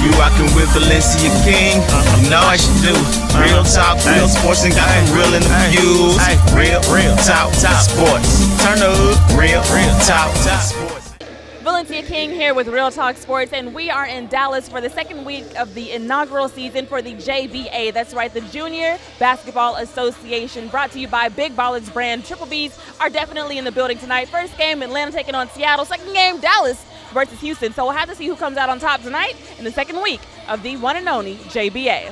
You rockin' with Valencia King, you know I should do. Real talk, real sports, and got some real in the views. Real talk, sports. Turn up, real talk sports. Valencia King here with Real Talk Sports, and we are in Dallas for the second week of the inaugural season for the JBA. That's right, the Junior Basketball Association, brought to you by Big Ballers brand. Triple Bs are definitely in the building tonight. First game, Atlanta taking on Seattle. Second game, Dallas versus Houston. So we'll have to see who comes out on top tonight in the second week of the one and only JBA.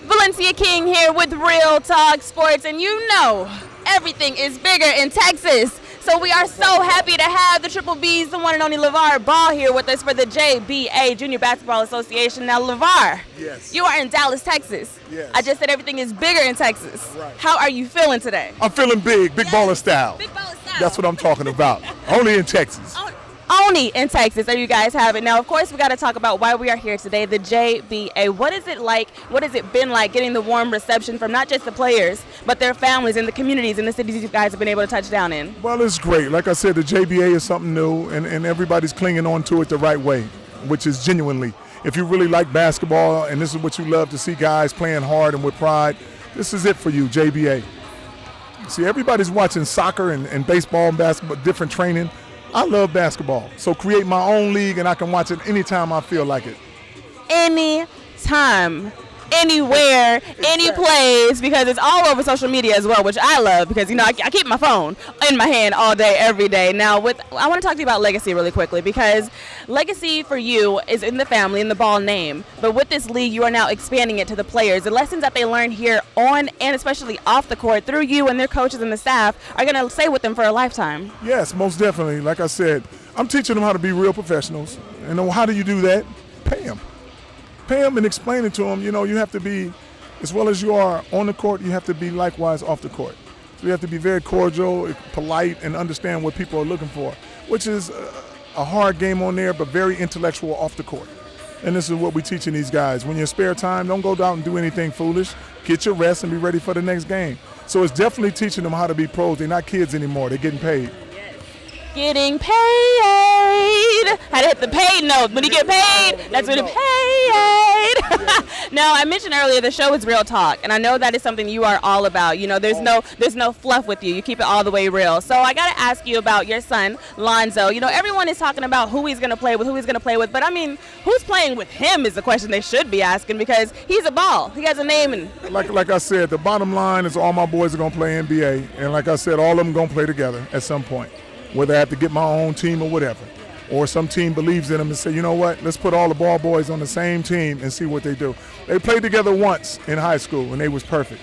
Valencia King here with Real Talk Sports, and you know everything is bigger in Texas. So we are so happy to have the Triple B's, the one and only Lavar Ball, here with us for the JBA, Junior Basketball Association. Now, Lavar, yes, you are in Dallas, Texas. Yes. I just said everything is bigger in Texas. Right. How are you feeling today? I'm feeling big baller style. Big baller style. That's what I'm talking about. Only in Texas. Only in Texas. There you guys have it. Now, of course, we got to talk about why we are here today, the JBA. What is it like? What has it been like getting the warm reception from not just the players, but their families and the communities and the cities you guys have been able to touch down in? Well, it's great. Like I said, the JBA is something new, and everybody's clinging on to it the right way, which is genuinely. If you really like basketball and this is what you love to see guys playing hard and with pride, this is it for you, JBA. See, everybody's watching soccer and baseball and basketball, different training. I love basketball, so create my own league, and I can watch it anytime I feel like it. Anytime, anywhere, any place, because it's all over social media as well, which I love because, you know, I keep my phone in my hand all day, every day. Now, I want to talk to you about legacy really quickly, because legacy for you is in the family, in the Ball name. But with this league, you are now expanding it to the players. The lessons that they learn here on and especially off the court through you and their coaches and the staff are going to stay with them for a lifetime. Yes, most definitely. Like I said, I'm teaching them how to be real professionals. And how do you do that? Pay them. Pay them and explain it to them. You know, you have to be, as well as you are on the court, you have to be likewise off the court. So you have to be very cordial, polite, and understand what people are looking for, which is a hard game on there, but very intellectual off the court. And this is what we're teaching these guys. When you have spare time, don't go out and do anything foolish. Get your rest and be ready for the next game. So it's definitely teaching them how to be pros. They're not kids anymore. They're getting paid. Getting paid. Had to hit the paid note. When you get paid, that's when you paid. Now, I mentioned earlier the show is real talk, and I know that is something you are all about. You know, there's no fluff with you. You keep it all the way real. So I got to ask you about your son, Lonzo. You know, everyone is talking about who he's going to play with, but I mean, who's playing with him is the question they should be asking, because he's a ball. He has a name. And like I said, the bottom line is all my boys are going to play NBA, and like I said, all of them going to play together at some point. Whether I have to get my own team or whatever. Or some team believes in them and say, you know what, let's put all the ball boys on the same team and see what they do. They played together once in high school, and they was perfect.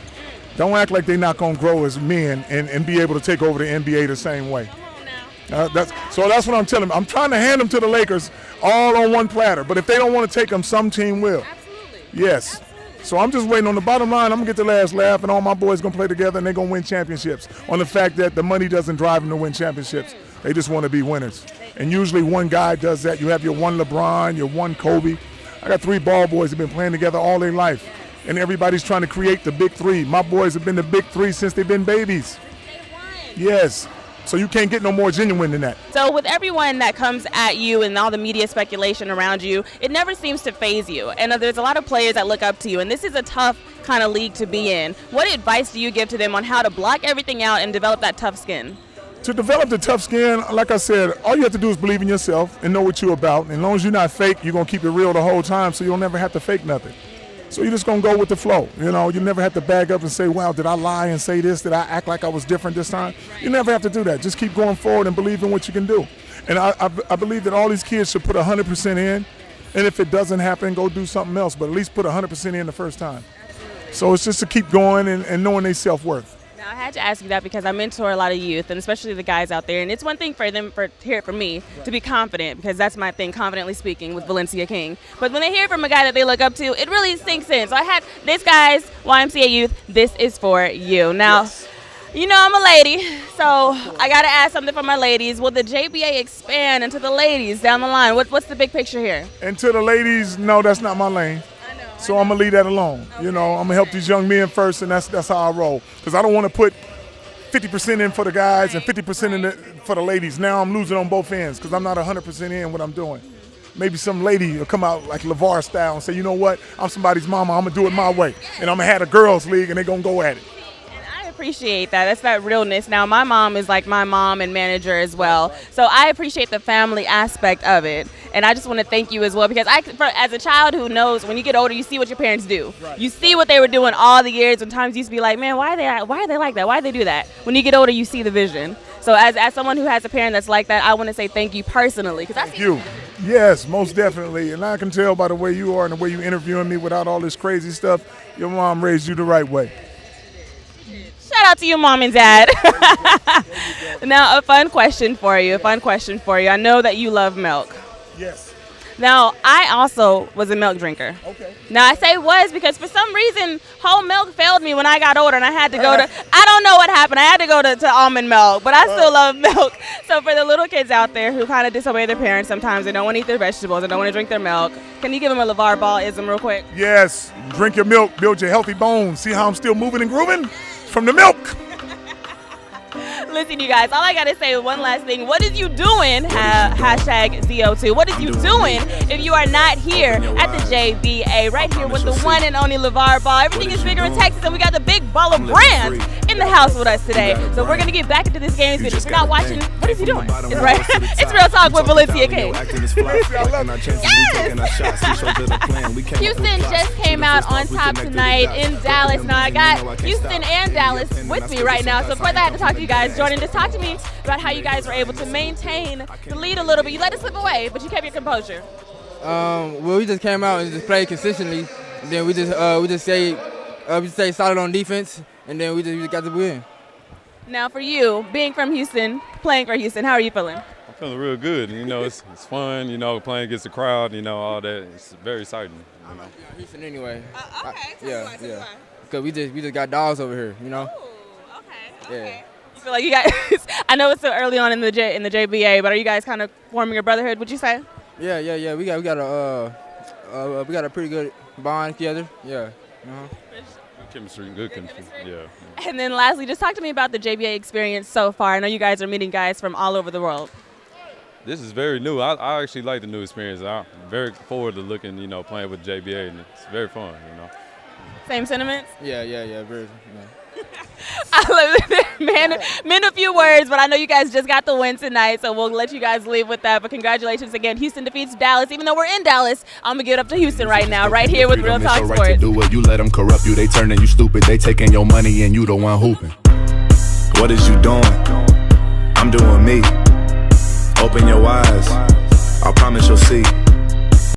Don't act like they're not going to grow as men and be able to take over the NBA the same way. That's what I'm telling them. I'm trying to hand them to the Lakers all on one platter. But if they don't want to take them, some team will. Absolutely. Yes. Absolutely. So I'm just waiting on the bottom line. I'm going to get the last laugh, and all my boys going to play together, and they're going to win championships. On the fact that the money doesn't drive them to win championships. They just want to be winners. And usually one guy does that. You have your one LeBron, your one Kobe. I got 3 ball boys that have been playing together all their life. And everybody's trying to create the big 3. My boys have been the big 3 since they've been babies. Yes. So you can't get no more genuine than that. So with everyone that comes at you and all the media speculation around you, it never seems to faze you. And there's a lot of players that look up to you, and this is a tough kind of league to be in. What advice do you give to them on how to block everything out and develop that tough skin? To develop the tough skin, like I said, all you have to do is believe in yourself and know what you're about. And as long as you're not fake, you're going to keep it real the whole time, so you'll never have to fake nothing. So you're just going to go with the flow. You know, you never have to bag up and say, wow, did I lie and say this? Did I act like I was different this time? You never have to do that. Just keep going forward and believe in what you can do. And I believe that all these kids should put 100% in. And if it doesn't happen, go do something else. But at least put 100% in the first time. So it's just to keep going and knowing their self-worth. Now, I had to ask you that because I mentor a lot of youth, and especially the guys out there. And it's one thing for them to hear it from me, to be confident, because that's my thing, confidently speaking with Valencia King. But when they hear from a guy that they look up to, it really sinks in. So I had this guy's YMCA youth, this is for you. Now, yes. You know I'm a lady, so I got to ask something for my ladies. Will the JBA expand into the ladies down the line? What's the big picture here? And to the ladies, no, that's not my lane. So I'm going to leave that alone. Okay. You know, I'm going to help these young men first, and that's how I roll. Because I don't want to put 50% in for the guys and 50% in for the ladies. Now I'm losing on both ends because I'm not 100% in what I'm doing. maybe some lady will come out like Lavar style and say, you know what, I'm somebody's mama, I'm going to do it my way. And I'm going to have a girls league and they're going to go at it. I appreciate that. That's that realness. Now, my mom is like my mom and manager as well. So I appreciate the family aspect of it. And I just want to thank you as well because as a child who knows when you get older, you see what your parents do. Right. You see what they were doing all the years. And times you used to be like, man, why are they like that? Why do they do that? When you get older, you see the vision. So as someone who has a parent that's like that, I want to say thank you personally. Thank you. Yes, most definitely. And I can tell by the way you are and the way you interviewing me without all this crazy stuff, your mom raised you the right way. Shout out to your mom and dad. Now, a fun question for you. I know that you love milk. Yes. Now, I also was a milk drinker. Okay. Now, I say was because for some reason, whole milk failed me when I got older and I had to go to, I don't know what happened. I had to go to almond milk, but I still love milk. So for the little kids out there who kind of disobey their parents sometimes, they don't want to eat their vegetables, they don't want to drink their milk, can you give them a Lavar Ball-ism real quick? Yes. Drink your milk, build your healthy bones. See how I'm still moving and grooving? From the milk. Listen, you guys, all I got to say one last thing. What is you doing, hashtag ZO2? What is you doing if you are not here at the JBA, right here with the one and only Lavar Ball? Everything is bigger in Texas, and we got the big baller brand in the house with us today. So we're going to get back into this game. If you're not watching, what is he doing? It's right. It's Real Talk with Valencia King. Yes! Houston just came out on top tonight in Dallas. Now, I got Houston and Dallas with me right now. So, of course, I had to talk to you guys. Jordan, just talk to me about how you guys were able to maintain the lead a little bit. You let it slip away, but you kept your composure. Well, we just came out and just played consistently. And then we just stayed solid on defense, and then we just got the win. Now, for you, being from Houston, playing for Houston, how are you feeling? I'm feeling real good. You know, it's fun. You know, playing against the crowd. You know, all that. It's very exciting. You know. Houston anyway. Okay. Tell me why. Because we just got dogs over here. You know. Ooh, okay. Yeah. Okay. Feel like you guys, I know it's still early on in the JBA, but are you guys kind of forming a brotherhood, would you say? Yeah. We got a pretty good bond together. Yeah. Chemistry, good chemistry. Yeah. And then lastly, just talk to me about the JBA experience so far. I know you guys are meeting guys from all over the world. This is very new. I actually like the new experience. I'm very forward to looking, you know, playing with JBA, and it's very fun, you know. Same sentiments? Yeah. Very. Yeah. I love it. Man, a few words, but I know you guys just got the win tonight, so we'll let you guys leave with that. But congratulations again. Houston defeats Dallas. Even though we're in Dallas, I'm going to get up to Houston right now, right here with Real Talk Sports. Right to do it. You let them corrupt you. They turning you stupid. They taking your money and you the one hooping. What is you doing? I'm doing me. Open your eyes. I promise you'll see.